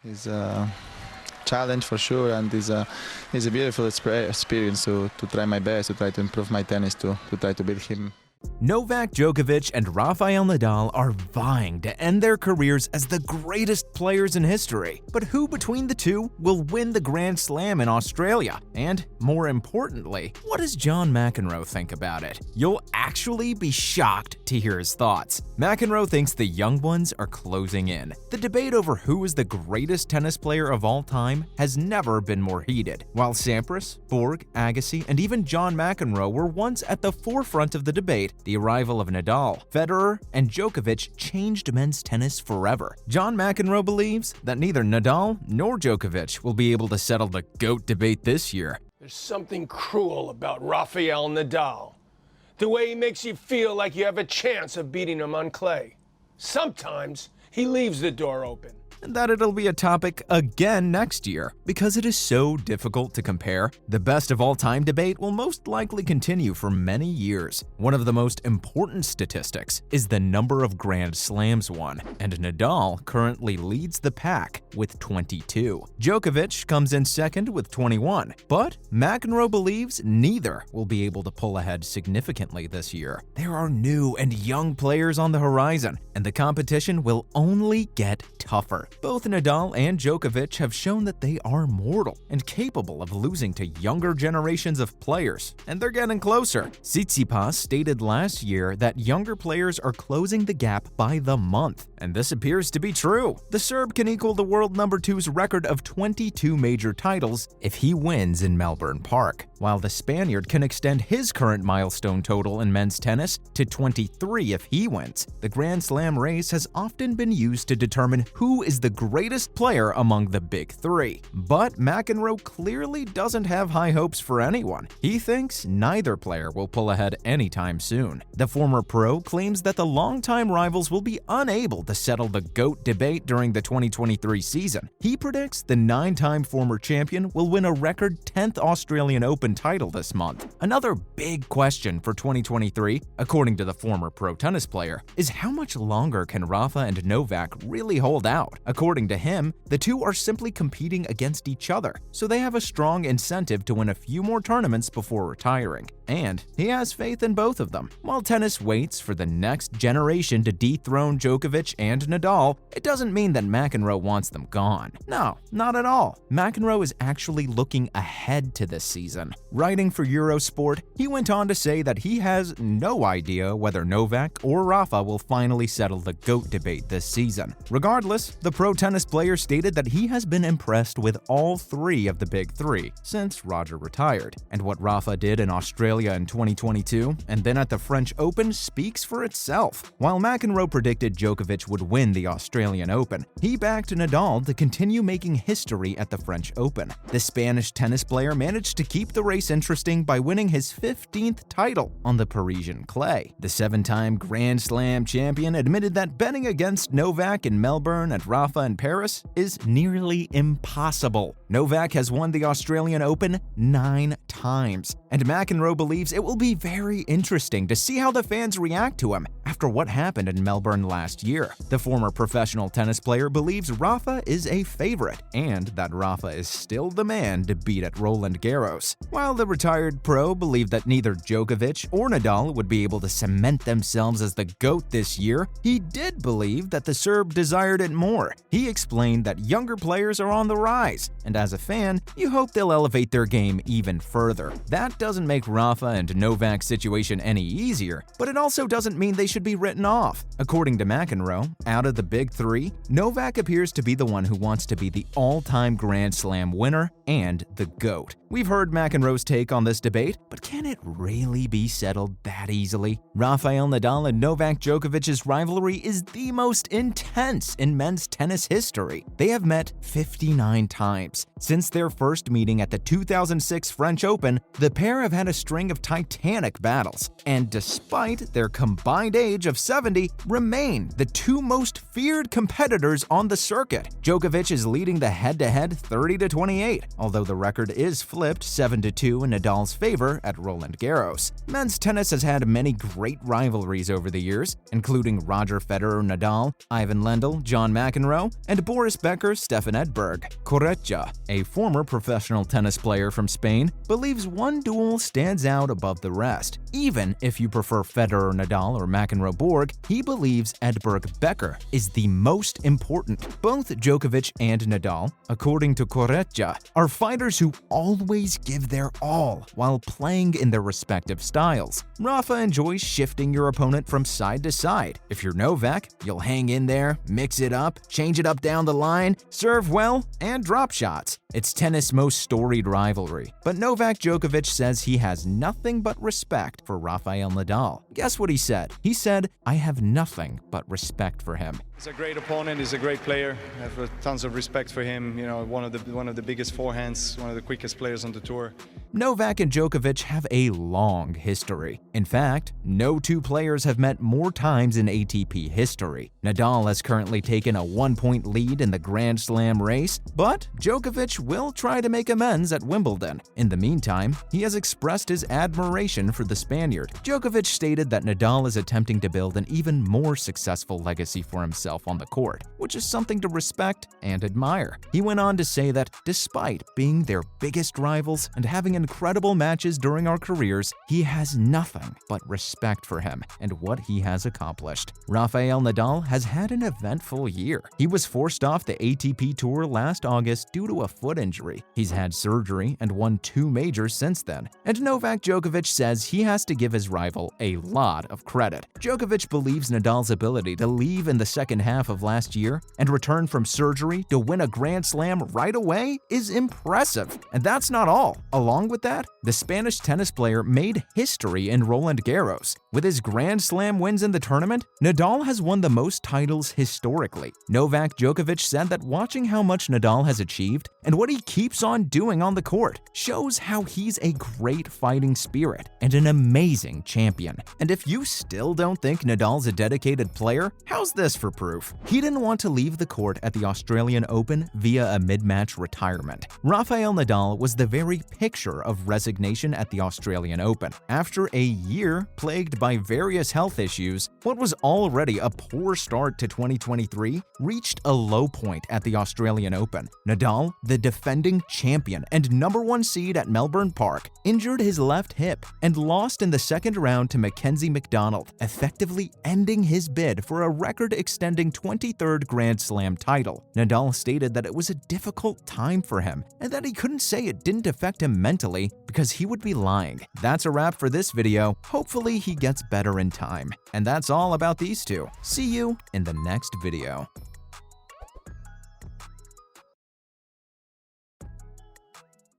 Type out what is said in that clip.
It's a challenge for sure, and it's a beautiful experience to try my best, to try to improve my tennis, to try to beat him. Novak Djokovic and Rafael Nadal are vying to end their careers as the greatest players in history. But who between the two will win the Grand Slam in Australia? And more importantly, what does John McEnroe think about it? You'll actually be shocked to hear his thoughts. McEnroe thinks the young ones are closing in. The debate over who is the greatest tennis player of all time has never been more heated. While Sampras, Borg, Agassi, and even John McEnroe were once at the forefront of the debate, the arrival of Nadal, Federer, and Djokovic changed men's tennis forever. John McEnroe believes that neither Nadal nor Djokovic will be able to settle the GOAT debate this year. There's something cruel about Rafael Nadal. The way he makes you feel like you have a chance of beating him on clay. Sometimes he leaves the door open. And that it'll be a topic again next year. Because it is so difficult to compare, the best of all time debate will most likely continue for many years. One of the most important statistics is the number of Grand Slams won, and Nadal currently leads the pack with 22. Djokovic comes in second with 21, but McEnroe believes neither will be able to pull ahead significantly this year. There are new and young players on the horizon, and the competition will only get tougher. Both Nadal and Djokovic have shown that they are mortal and capable of losing to younger generations of players, and they're getting closer. Tsitsipas stated last year that younger players are closing the gap by the month, and this appears to be true. The Serb can equal the world number 2's record of 22 major titles if he wins in Melbourne Park, while the Spaniard can extend his current milestone total in men's tennis to 23 if he wins. The Grand Slam race has often been used to determine who is the greatest player among the big three. But McEnroe clearly doesn't have high hopes for anyone. He thinks neither player will pull ahead anytime soon. The former pro claims that the longtime rivals will be unable to settle the GOAT debate during the 2023 season. He predicts the 9-time former champion will win a record 10th Australian Open title this month. Another big question for 2023, according to the former pro tennis player, is how much longer can Rafa and Novak really hold out? According to him, the two are simply competing against each other, so they have a strong incentive to win a few more tournaments before retiring. And he has faith in both of them. While tennis waits for the next generation to dethrone Djokovic and Nadal, it doesn't mean that McEnroe wants them gone. No, not at all. McEnroe is actually looking ahead to this season. Writing for Eurosport, he went on to say that he has no idea whether Novak or Rafa will finally settle the GOAT debate this season. Regardless, the pro tennis player stated that he has been impressed with all three of the big three since Roger retired, and what Rafa did in Australia in 2022 and then at the French Open speaks for itself. While McEnroe predicted Djokovic would win the Australian Open, he backed Nadal to continue making history at the French Open. The Spanish tennis player managed to keep the race interesting by winning his 15th title on the Parisian clay. The 7-time Grand Slam champion admitted that betting against Novak in Melbourne and Rafa in Paris is nearly impossible. Novak has won the Australian Open 9 times, and McEnroe believes it will be very interesting to see how the fans react to him after what happened in Melbourne last year. The former professional tennis player believes Rafa is a favorite and that Rafa is still the man to beat at Roland Garros. While the retired pro believed that neither Djokovic or Nadal would be able to cement themselves as the GOAT this year, he did believe that the Serb desired it more. He explained that younger players are on the rise, and as a fan, you hope they'll elevate their game even further. That doesn't make Rafa and Novak's situation any easier, but it also doesn't mean they should be written off. According to McEnroe, out of the big three, Novak appears to be the one who wants to be the all-time Grand Slam winner and the GOAT. We've heard McEnroe's take on this debate, but can it really be settled that easily? Rafael Nadal and Novak Djokovic's rivalry is the most intense in men's tennis history. They have met 59 times. Since their first meeting at the 2006 French Open, the pair have had a string of titanic battles, and despite their combined age of 70, remain the two most feared competitors on the circuit. Djokovic is leading the head-to-head 30-28, although the record is flipped 7-2 in Nadal's favor at Roland Garros. Men's tennis has had many great rivalries over the years, including Roger Federer-Nadal, Ivan Lendl, John McEnroe, McEnroe, and Boris Becker, Stefan Edberg. Corretja, a former professional tennis player from Spain, believes one duel stands out above the rest. Even if you prefer Federer Nadal or McEnroe-Borg, he believes Edberg-Becker is the most important. Both Djokovic and Nadal, according to Corretja, are fighters who always give their all while playing in their respective styles. Rafa enjoys shifting your opponent from side to side. If you're Novak, you'll hang in there, mix it up, change it up down the line, serve well, and drop shots. It's tennis' most storied rivalry, but Novak Djokovic says he has nothing but respect for Rafael Nadal. Guess what he said? He said, "I have nothing but respect for him." He's a great opponent, he's a great player. I have tons of respect for him, you know, one of the biggest forehands, one of the quickest players on the tour. Novak and Djokovic have a long history. In fact, no two players have met more times in ATP history. Nadal has currently taken a 1-point lead in the Grand Slam race, but Djokovic will try to make amends at Wimbledon. In the meantime, he has expressed his admiration for the Spaniard. Djokovic stated that Nadal is attempting to build an even more successful legacy for himself on the court, which is something to respect and admire. He went on to say that despite being their biggest rivals and having incredible matches during our careers, he has nothing but respect for him and what he has accomplished. Rafael Nadal has had an eventful year. He was forced off the ATP Tour last August due to a foot injury. He's had surgery and won 2 majors since then. And Novak Djokovic says he has to give his rival a lot of credit. Djokovic believes Nadal's ability to leave in the second half of last year and return from surgery to win a Grand Slam right away is impressive. And that's not all. Along with that, the Spanish tennis player made history in Roland Garros. With his Grand Slam wins in the tournament, Nadal has won the most titles historically. Novak Djokovic said that watching how much Nadal has achieved and what he keeps on doing on the court shows how he's a great fighting spirit and an amazing champion. And if you still don't think Nadal's a dedicated player, how's this for proof? He didn't want to leave the court at the Australian Open via a mid-match retirement. Rafael Nadal was the very picture of resignation at the Australian Open. After a year plagued by various health issues, what was already a poor start to 2023 reached a low point at the Australian Open. Nadal, the defending champion and #1 seed at Melbourne Park, injured his left hip and lost in the second round to Mackenzie McDonald, effectively ending his bid for a record-extending 23rd Grand Slam title. Nadal stated that it was a difficult time for him and that he couldn't say it didn't affect him mentally because he would be lying. That's a wrap for this video. Hopefully he gets better in time. And that's all about these two. See you in the next video.